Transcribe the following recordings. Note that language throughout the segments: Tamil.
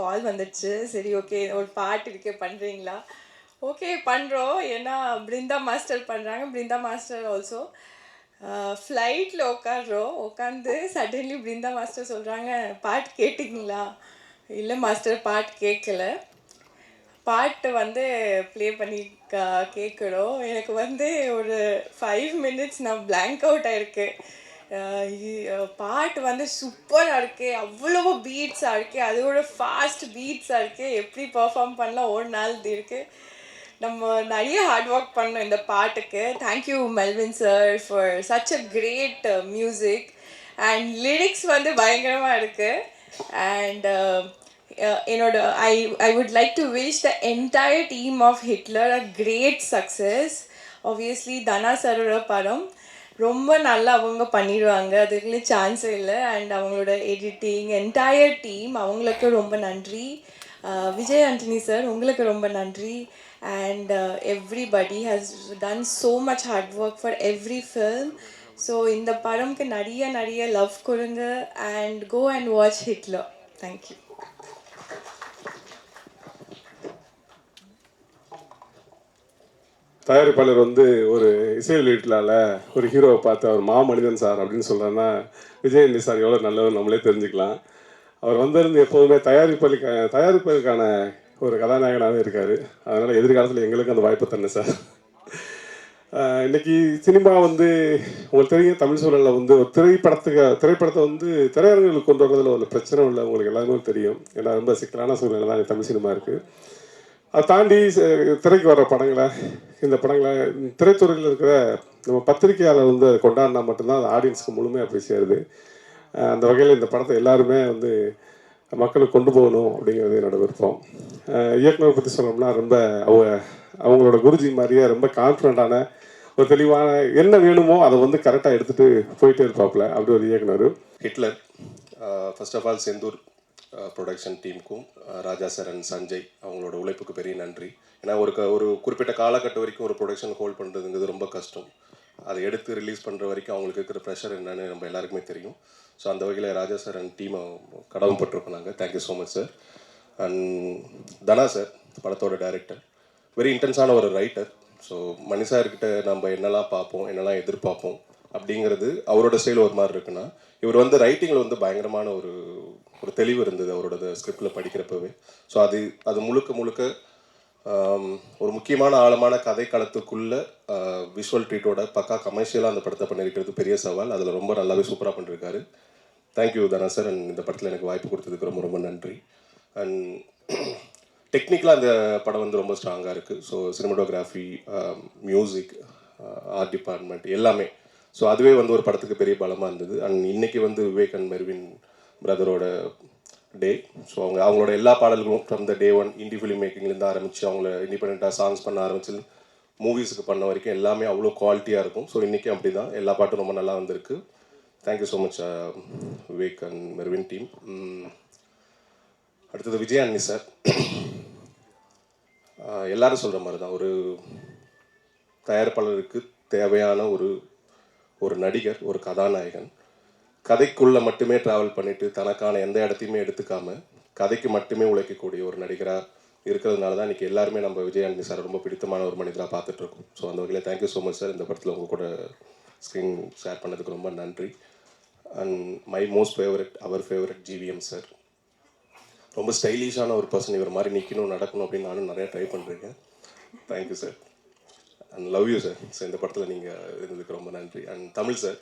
கால் வந்துடுச்சு. சரி ஓகே ஒரு பாட்டு இருக்கே பண்ணுறீங்களா? ஓகே பண்ணுறோம். ஏன்னா பிருந்தா மாஸ்டர் பண்ணுறாங்க. பிருந்தா மாஸ்டர் ஆல்சோ ஃப்ளைட்டில் உட்காடுறோம். உட்காந்து சடன்லி பிருந்தா மாஸ்டர் சொல்கிறாங்க, பாட்டு கேட்டிங்களா? இல்லை மாஸ்டர் பாட்டு கேட்கல. பாட்டு வந்து ப்ளே பண்ணி கேட்குறோம். எனக்கு வந்து ஒரு 5 மினிட்ஸ் நான் பிளாங்க் அவுட் ஆகிருக்கு. பாட்டு வந்து சூப்பராக இருக்குது, அவ்வளோ பீட்ஸாக இருக்குது, அதோட ஃபாஸ்ட் பீட்ஸாக இருக்குது. எப்படி பர்ஃபார்ம் பண்ணலாம் ஒரு நாள் இருக்குது. நம்ம நிறைய ஹார்ட் ஒர்க் பண்ணோம் இந்த பாட்டுக்கு. Thank you Melvin sir for such a great music and lyrics வந்து பயங்கரமாக இருக்குது. அண்ட் என்னோட I would like to wish the entire team of Hitler a great success. Obviously தனா சரோட படம் ரொம்ப நல்லா அவங்க பண்ணிடுவாங்க, அதுக்குள்ளே சான்ஸே இல்லை. அண்ட் அவங்களோட எடிட்டிங் என்டையர் டீம் அவங்களுக்கு ரொம்ப நன்றி. விஜய் ஆண்டனி சார் உங்களுக்கு ரொம்ப நன்றி. And everybody has done so much hard work for every film. So இந்த படம்க்கு நிறைய நிறைய லவ் கொடுங்க and go and watch Hitler. Thank you. தயாரிப்பாளர் வந்து ஒரு இசை வெளியீட்டில் ஒரு ஹீரோவை பார்த்து அவர் மாமனிதன் சார் அப்படின்னு சொல்கிறேன்னா விஜயந்தி சார் எவ்வளோ நல்லவர் நம்மளே தெரிஞ்சுக்கலாம். அவர் வந்திருந்து எப்போதுமே தயாரிப்பதற்கான ஒரு கதாநாயகனாகவே இருக்கார். அதனால் எதிர்காலத்தில் எங்களுக்கு அந்த வாய்ப்பு தரணும் சார். இன்றைக்கி சினிமா வந்து உங்களுக்கு தெரியும், தமிழ் சூழலில் வந்து ஒரு திரைப்படத்தை வந்து திரையரங்குகளுக்கு கொண்டு வரதில் ஒரு பிரச்சனை இல்லை, உங்களுக்கு எல்லாருமே தெரியும். ஏன்னா ரொம்ப சிக்கலான சூழ்நிலை தான் தமிழ் சினிமா இருக்குது. அதை தாண்டி திரைக்கு வர படங்களை, இந்த படங்களை திரைத்துறையில் இருக்கிற நம்ம பத்திரிகையாளர் வந்து அதை கொண்டாடினா மட்டும்தான் அது ஆடியன்ஸுக்கு முழுமையாக போய் சேருது. அந்த வகையில் இந்த படத்தை எல்லாருமே வந்து மக்களுக்கு கொண்டு போகணும் அப்படிங்கிறது என்னோடய விருப்பம். இயக்குனர் பற்றி சொல்லணும்னா ரொம்ப அவங்களோட குருஜி மாதிரியே ரொம்ப கான்ஃபிடண்ட்டான ஒரு தெளிவான என்ன வேணுமோ அதை வந்து கரெக்டாக எடுத்துகிட்டு போயிட்டே இருப்பாப்புல அப்படி ஒரு இயக்குனர். Hitler first of all Senthur production டீமுக்கும் ராஜா சார் அண்ட் சஞ்சய் அவங்களோட உழைப்புக்கு பெரிய நன்றி. ஏன்னா ஒரு குறிப்பிட்ட காலகட்டம் வரைக்கும் ஒரு ப்ரொடக்ஷன் ஹோல்ட் பண்ணுறதுங்கிறது ரொம்ப கஷ்டம். அதை எடுத்து ரிலீஸ் பண்ணுற வரைக்கும் அவங்களுக்கு இருக்கிற ப்ரெஷர் என்னன்னு நம்ம எல்லாருக்குமே தெரியும். ஸோ அந்த வகையில் ராஜா சார் அண்ட் டீமை கடமைப்பட்டிருக்கோம் நாங்கள். Thank you so much sir. And Dhana sir படத்தோட டைரக்டர், வெரி இன்டென்ஸான ஒரு ரைட்டர். ஸோ மணிசார்கிட்ட நம்ம என்னெல்லாம் பார்ப்போம், என்னெல்லாம் எதிர்பார்ப்போம் அப்படிங்கிறது அவரோட ஸ்டைல் ஒரு மாதிரி இருக்குன்னா, இவர் வந்து ரைட்டிங்கில் வந்து பயங்கரமான ஒரு தெளிவு இருந்தது அவரோட ஸ்கிரிப்டில் படிக்கிறப்பவே. ஸோ அது முழுக்க ஒரு முக்கியமான ஆழமான கதை களத்துக்குள்ளே விஷுவல் ட்ரீட்டோட பக்கா கமர்ஷியலாக அந்த படத்தை பண்ணியிருக்கிறது பெரிய சவால். அதில் ரொம்ப நல்லாவே சூப்பராக பண்ணியிருக்காரு. Thank you Dhana sir. அண்ட் இந்த படத்தில் எனக்கு வாய்ப்பு கொடுத்ததுக்கு ரொம்ப ரொம்ப நன்றி. அண்ட் டெக்னிக்கலாக அந்த படம் வந்து ரொம்ப ஸ்ட்ராங்காக இருக்குது. So cinematography, music, art department எல்லாமே. ஸோ அதுவே வந்து ஒரு படத்துக்கு பெரிய பலமாக இருந்தது. அண்ட் இன்றைக்கி வந்து விவேக் அண்ட் மெர்வின் பிரதரோட டே. ஸோ அவங்களோட எல்லா பாடல்களும் from the day one indie film மேக்கிங்லேருந்து ஆரம்பித்து அவங்கள இண்டிபெண்ட்டாக சாங்ஸ் பண்ண ஆரம்பிச்சு மூவிஸுக்கு பண்ண வரைக்கும் எல்லாமே அவ்வளோ குவாலிட்டியாக இருக்கும். ஸோ இன்றைக்கி அப்படி தான் எல்லா பாட்டும் ரொம்ப நல்லா வந்திருக்கு. Thank you so much Vivek and Mervin team. அடுத்தது விஜய் அண்ணி சார். எல்லாரும் சொல்கிற மாதிரி தான் ஒரு தயாரிப்பாளருக்கு தேவையான ஒரு நடிகர், ஒரு கதாநாயகன் கதைக்குள்ளே மட்டுமே ட்ராவல் பண்ணிவிட்டு தனக்கான எந்த இடத்தையுமே எடுத்துக்காமல் கதைக்கு மட்டுமே உழைக்கக்கூடிய ஒரு நடிகராக இருக்கிறதுனால தான் இன்றைக்கி எல்லாருமே நம்ம விஜய் ஆண்டனி சார் ரொம்ப பிடித்தமான ஒரு மனிதராக பார்த்துட்ருக்கோம். ஸோ அந்த வகையில் தேங்க்யூ ஸோ மச் சார். இந்த படத்தில் உங்கள் கூட ஸ்க்ரீன் ஷேர் பண்ணதுக்கு ரொம்ப நன்றி. அண்ட் மை மோஸ்ட் ஃபேவரட், அவர் ஃபேவரட் ஜிவிஎம் சார். ரொம்ப ஸ்டைலிஷான ஒரு பர்சன். இவர் மாதிரி நிற்கணும், நடக்கணும் அப்படின்னு நானும் நிறையா ட்ரை பண்ணுறேங்க. Thank you sir and love you sir. So இந்த படத்தில் நீங்கள் இருந்ததுக்கு ரொம்ப நன்றி. அண்ட் தமிழ் சார்,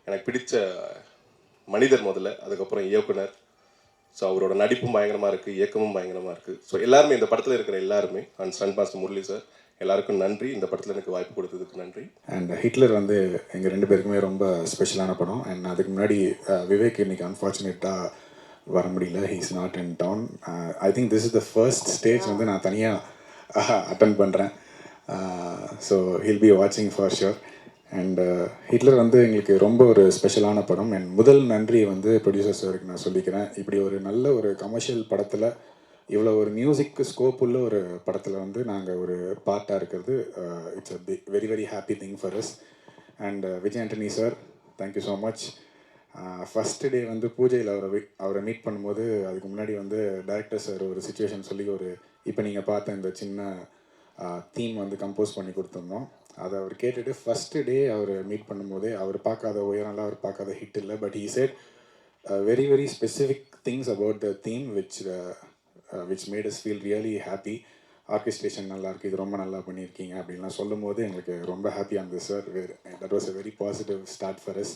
எனக்கு பிடிச்ச மனிதர் முதல்ல, அதுக்கப்புறம் இயக்குனர். ஸோ அவரோட நடிப்பும் பயங்கரமாக இருக்குது, இயக்கமும் பயங்கரமாக இருக்குது. ஸோ எல்லாருமே இந்த படத்தில் இருக்கிற எல்லாருமே and stun master Murali sir எல்லாருக்கும் நன்றி. இந்த படத்தில் எனக்கு வாய்ப்பு கொடுத்ததுக்கு நன்றி. அண்ட் ஹிட்லர் வந்து எங்கள் 2 பேருக்குமே ரொம்ப ஸ்பெஷலான படம். அண்ட் அதுக்கு முன்னாடி விவேக் இன்னைக்கு அன்ஃபார்ச்சுனேட்டாக வர முடியல, he is not in down. I think this is the first stage வந்து நான் தனியாக அட்டன் பண்ணுறேன். ஸோ ஹில் பி வாட்சிங் ஃபார் ஷுர். அண்ட் ஹிட்லர் வந்து எங்களுக்கு ரொம்ப ஒரு ஸ்பெஷலான படம். அண்ட் முதல் நன்றி வந்து ப்ரொடியூசர் சாருக்கு நான் சொல்லிக்கிறேன். இப்படி ஒரு நல்ல ஒரு கமர்ஷியல் படத்தில், இவ்வளோ ஒரு மியூசிக்கு ஸ்கோப் உள்ள ஒரு படத்தில் வந்து நாங்கள் ஒரு பார்ட்டாக இருக்கிறது, it's a very very happy thing for us. And Vijay Antony sir, thank you so much. First day வந்து பூஜையில் அவரை மீட் பண்ணும்போது அதுக்கு முன்னாடி வந்து டைரக்டர் சார் ஒரு சுச்சுவேஷன் சொல்லி இப்போ நீங்கள் பார்த்த இந்த சின்ன தீம் வந்து கம்போஸ் பண்ணி கொடுத்துருந்தோம். அதை அவர் கேட்டுட்டு ஃபஸ்ட்டு டே அவர் மீட் பண்ணும்போதே அவர் பார்க்காத உயரம்லாம் அவர் பார்க்காத ஹிட் இல்லை, but he said very very specific things about the theme which made us feel really happy. Orchestration நல்லா இருக்குது, இது ரொம்ப நல்லா பண்ணியிருக்கீங்க அப்படின்லாம் சொல்லும் போது எங்களுக்கு ரொம்ப ஹாப்பியாக இருந்தது sir. That was a very positive start for us.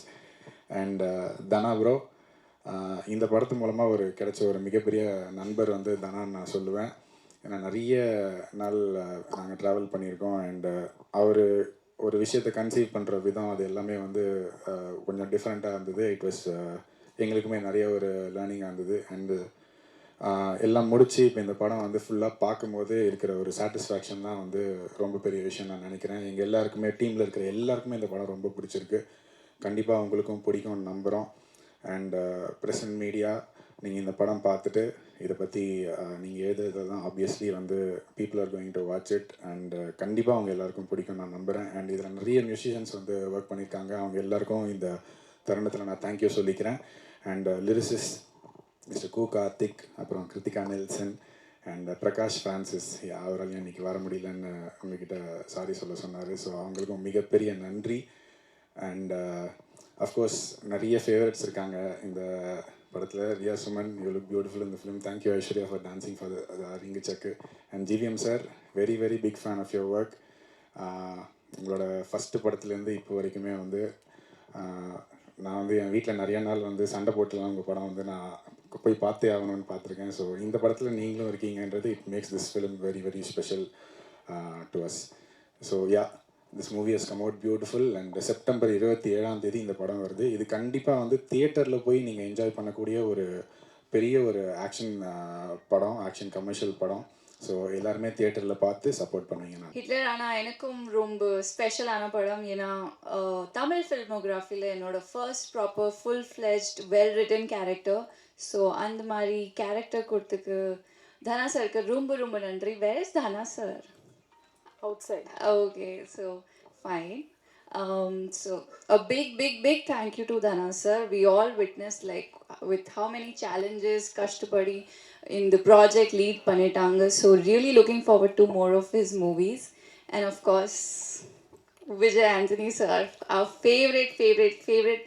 And Dhana bro, இந்த படத்து மூலமாக கிடைச்ச ஒரு மிகப்பெரிய நண்பர் வந்து தனான்னு நான் சொல்லுவேன். ஏன்னா நிறைய நாள் நாங்கள் ட்ராவல் பண்ணியிருக்கோம். அண்டு அவர் ஒரு விஷயத்தை கன்சீவ் பண்ணுற விதம் அது எல்லாமே வந்து கொஞ்சம் டிஃப்ரெண்ட்டாக இருந்தது. இட் வாஸ் எங்களுக்குமே நிறைய ஒரு லேர்னிங்காக இருந்தது. அண்டு எல்லாம் முடித்து இப்போ இந்த படம் வந்து ஃபுல்லாக பார்க்கும்போது இருக்கிற ஒரு சாட்டிஸ்ஃபேக்ஷன் தான் வந்து ரொம்ப பெரிய விஷயம் நான் நினைக்கிறேன். எங்கள் எல்லாருக்குமே, டீமில் இருக்கிற எல்லாருக்குமே இந்த படம் ரொம்ப பிடிச்சிருக்கு. கண்டிப்பாக உங்களுக்கும் பிடிக்கும்னு நம்புகிறோம். அண்ட் ப்ரெசன்ட் மீடியா, நீங்கள் இந்த படம் பார்த்துட்டு இதை பற்றி நீங்கள் எழுதுறது தான் ஆப்வியஸ்லி வந்து people are going to watch it. And கண்டிப்பாக அவங்க எல்லாருக்கும் பிடிக்கும் நான் நம்புகிறேன். அண்ட் இதில் நிறைய மியூசிஷியன்ஸ் வந்து ஒர்க் பண்ணியிருக்காங்க. அவங்க எல்லாருக்கும் இந்த தருணத்தில் நான் தேங்க்யூ சொல்லிக்கிறேன். அண்ட் லிரிசிஸ் மிஸ்டர் கு கார்த்திக், அப்புறம் Kiruthiga Nelson and Prakash Francis, அவரால் இன்னைக்கு வர முடியலன்னு உங்ககிட்ட சாரி சொல்ல சொன்னார். ஸோ அவங்களுக்கும் மிகப்பெரிய நன்றி. அண்ட் அஃப்கோர்ஸ் நிறைய ஃபேவரட்ஸ் இருக்காங்க இந்த படத்தில். Riya Suman, you look beautiful இந்த film. Thank you Aishwarya for dancing for Rinku செக்கு. And GVM sir, very very big fan of your work. உங்களோட ஃபஸ்ட்டு படத்துலேருந்து இப்போ வரைக்குமே வந்து நான் வந்து என் வீட்டில் நிறைய நாள் வந்து சண்டை போட்டுலாம் உங்கள் படம் வந்து நான் போய் பார்த்தே ஆகணும்னு பார்த்துருக்கேன். ஸோ இந்த படத்தில் நீங்களும் இருக்கீங்கன்றது it makes this film very very special to us. So yeah, this movie has come out beautiful. And September 27 இந்த படம் வருது. இது கண்டிப்பாக வந்து தியேட்டரில் போய் நீங்கள் என்ஜாய் பண்ணக்கூடிய ஒரு பெரிய ஒரு ஆக்ஷன் படம், ஆக்ஷன் கமர்ஷியல் படம். ஸோ எல்லாருமே தியேட்டரில் பார்த்து சப்போர்ட் பண்ணுவீங்க. நான் ஹிட்லர் ஆனால் எனக்கும் ரொம்ப ஸ்பெஷலான படம். ஏன்னா தமிழ் ஃபில்மோகிராஃபியில் என்னோட first proper full fledged well written character. So அந்த மாதிரி கேரக்டர் கொடுத்துக்கு தனா சருக்கு ரொம்ப ரொம்ப நன்றி. Where is Dhana sir? outside. Okay, so fine. So a big thank you to Dana sir. We all witnessed like with how many challenges Kashtapadi in the project lead Panitanga. So really looking forward to more of his movies. And of course, Vijay Anthony sir, our favorite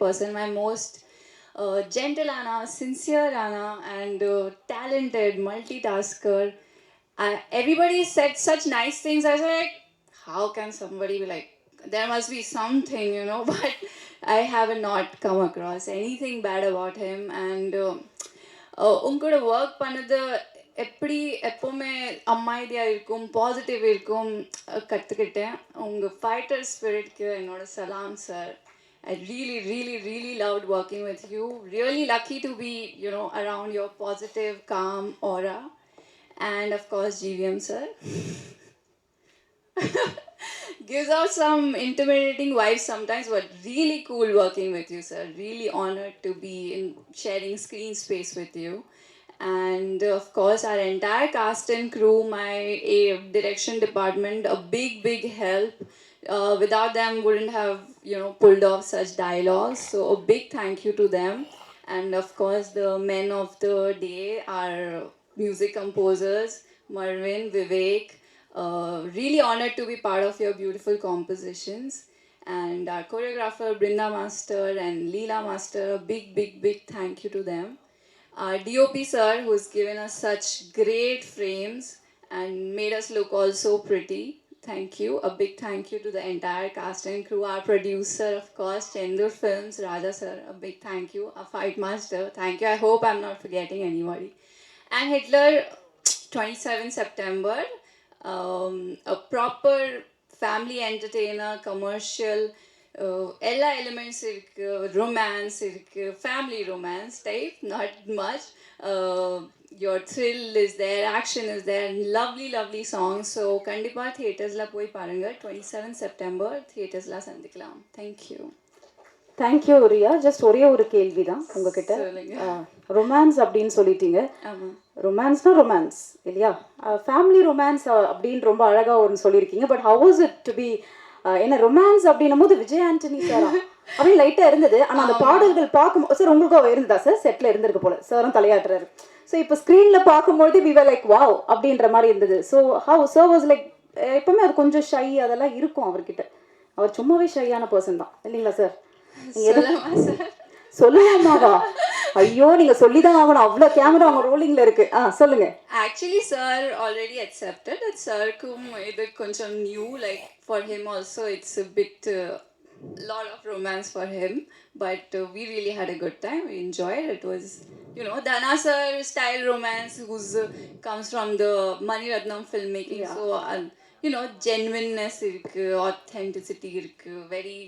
person, my most gentle Anna, sincere Anna, and talented multitasker. Everybody said such nice things. I was like, how can somebody be like, there must be something, you know, but I have not come across anything bad about him. And உங்களோட ஒர்க் பண்ணது எப்படி எப்போவுமே அமைதியாக இருக்கும், பாசிட்டிவ் இருக்கும் கற்றுக்கிட்டேன். உங்கள் ஃபைட்டர் ஸ்பிரிட்க்கு என்னோட சலாம் sir. I really loved working with you. Really lucky to be, you know, around your positive, calm aura. And of course, GVM sir gives out some intimidating vibes sometimes, but really cool working with you, sir. Really honored to be in sharing screen space with you. And of course, our entire cast and crew, my direction department, a big help. Without them, wouldn't have, you know, pulled off such dialogues. So a big thank you to them. And of course, the men of the day are music composers, Marvin, Vivek. Really honored to be part of your beautiful compositions. And our choreographer, Brinda Master and Leela Master, a big thank you to them. Our DOP sir, who's given us such great frames and made us look all so pretty. Thank you. A big thank you to the entire cast and crew. Our producer, of course, Chendur Films, Raja sir, a big thank you. Our fight master, thank you. I hope I'm not forgetting anybody. And Hitler, 27 September, a proper family entertainer, commercial, எல்லா எலிமெண்ட்ஸ் இருக்குது, ரொமான்ஸ் இருக்குது, family romance type, not much. your thrill is there, action is there, lovely songs. So கண்டிப்பாக தியேட்டர்ஸில் போய் பாருங்கள். 27 September தியேட்டர்ஸில் சந்திக்கலாம். தேங்க்யூ. தேங்க்யூ ரியா. ஜஸ்ட் ஒரே ஒரு கேள்வி தான் உங்ககிட்ட. ரொமான்ஸ் அப்படின்னு சொல்லிட்டீங்க. ஆமாம், ரொமான்ஸ்னா ரொமான்ஸ் இல்லையா? ஃபேமிலி ரொமான்ஸ் அப்படின்னு ரொம்ப அழகாக ஒன்று சொல்லியிருக்கீங்க. But how was it to be ஏன்னா ரொமான்ஸ் அப்படின்னும் போது விஜய் ஆண்டனி சாரா அப்படின்னு லைட்டாக இருந்தது. ஆனால் அந்த பாடல்கள் பார்க்கும்போது சார் உங்களுக்கும் இருந்ததா சார்? செட்டில் இருந்திருக்கு போல, சாரும் தலையாட்டுறாரு. ஸோ இப்போ ஸ்க்ரீனில் பார்க்கும்போது வி வர் லைக் வாவ் அப்படின்ற மாதிரி இருந்தது. So how sir was like எப்பவுமே அது கொஞ்சம் ஷை அதெல்லாம் இருக்கும் அவர்கிட்ட. அவர் சும்மாவே ஷையான பர்சன் தான் இல்லைங்களா சார்? சொல்லலாமாவா? ஐயோ நீங்க சொல்லிதான் ஆகணும், அவ்வளோ கேமரா அவங்க ரோலிங்ல இருக்கு. சொல்லுங்க. Actually, sir already accepted that sir kum idu koncham new, like for him also it's a bit lot of romance for him, but we really had a good time. We enjoyed. It was, you know, Dana sir style romance who's comes from the Mani Ratnam filmmaking. So you know, genuineness irukku, authenticity irukku, very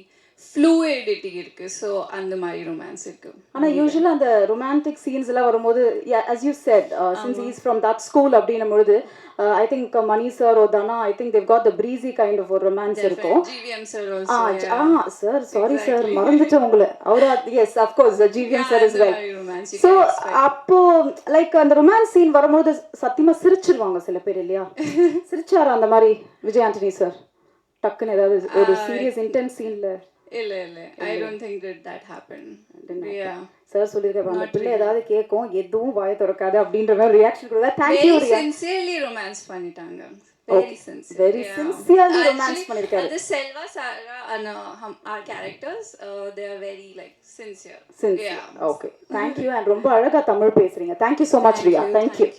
fluidity இருக்கு. ஸோ அந்த மாதிரி ரொமான்ஸ் இருக்கு. ஆனால் யூஸ்வலாக அந்த ரொமான்டிக் சீன்ஸ் எல்லாம் வரும்போது as you said since he is from that school அப்படின்னும் பொழுது I think Mani sir or Dana, I think they've got the breezy kind of ஒரு romance இருக்கும். GVM sir also. Sir sorry sir மறந்துட்டேன் உங்களை. அவரா? Yes of course GVM sir as well. So அப்போ லைக் அந்த ரொமான்ஸ் சீன் வரும்போது சத்தியமா சிரிச்சிருவாங்க சில பேர் இல்லையா? சிரிச்சாரா அந்த மாதிரி விஜய் ஆண்டனி சார் டக்குன்னு ஏதாவது ஒரு சீரியஸ் இன்டென்ஸ் சீன்ல? இல்ல I don't think that happened. Yeah. Sir சொல்லிருக்காங்க அந்த பிள்ளை ஏதாவது கேட்கும் எதுவும் வாயை திறக்காது அப்படின்ற மாதிரி ரியாக்ஷன் கொடுத்தா thank you Riya. Sincerely romance பண்ணிட்டாங்க. Very sincere. Very sincerely romance பண்ணிருக்காரு. The Selva Sara and our characters they are very like sincere. Yeah. Okay. Thank you and ரொம்ப அழகா தமிழ் பேசுறீங்க. Thank you so much Riya. Thank you.